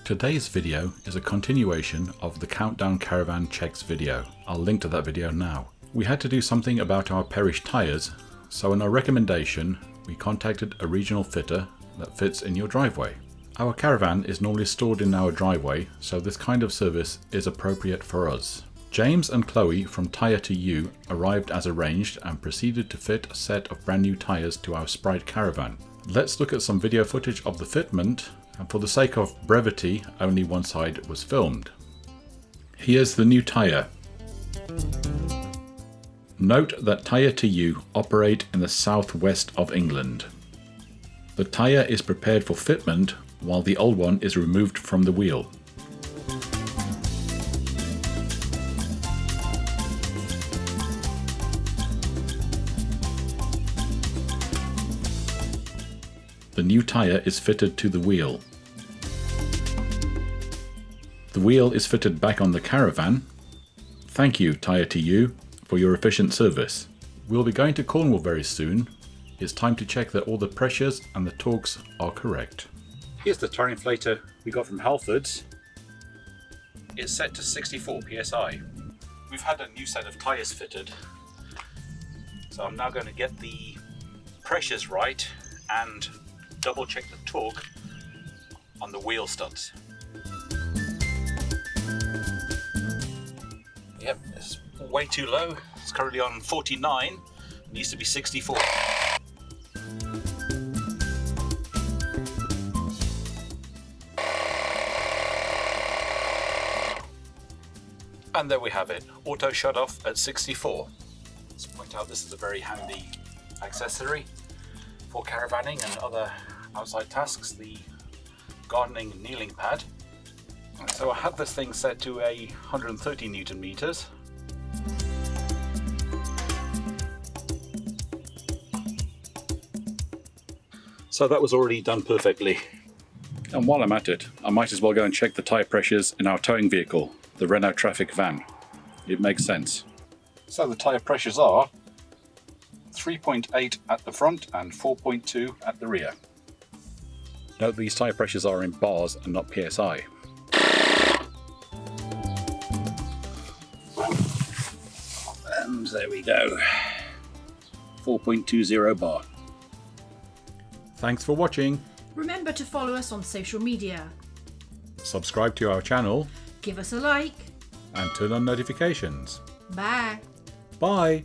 Today's video is a continuation of the Countdown Caravan Checks video. I'll link to that video now. We had to do something about our perished tyres, so in our recommendation we contacted a regional fitter that fits in your driveway. Our caravan is normally stored in our driveway, so this kind of service is appropriate for us. James and Chloe from Tyre to You arrived as arranged and proceeded to fit a set of brand new tyres to our Sprite caravan. Let's look at some video footage of the fitment, and for the sake of brevity, only one side was filmed. Here's the new tyre. Note that Tyre to You operate in the southwest of England. The tyre is prepared for fitment while the old one is removed from the wheel. The new tyre is fitted to the wheel. The wheel is fitted back on the caravan. Thank you, Tyre to You, for your efficient service. We'll be going to Cornwall very soon. It's time to check that all the pressures and the torques are correct. Here's the tyre inflator we got from Halfords. It's set to 64 psi. We've had a new set of tyres fitted, so I'm now going to get the pressures right and double check the torque on the wheel studs. Yep, it's way too low. It's currently on 49. It needs to be 64. And there we have it, auto shut off at 64. Let's point out this is a very handy accessory for caravanning and other outside tasks, the gardening kneeling pad. So I have this thing set to 130 Newton meters. So that was already done perfectly. And while I'm at it, I might as well go and check the tyre pressures in our towing vehicle, the Renault Traffic van. It makes sense. So the tyre pressures are 3.8 at the front and 4.2 at the rear. Note these tyre pressures are in bars and not PSI. And there we go. 4.20 bar. Thanks for watching. Remember to follow us on social media. Subscribe to our channel. Give us a like. And turn on notifications. Bye. Bye.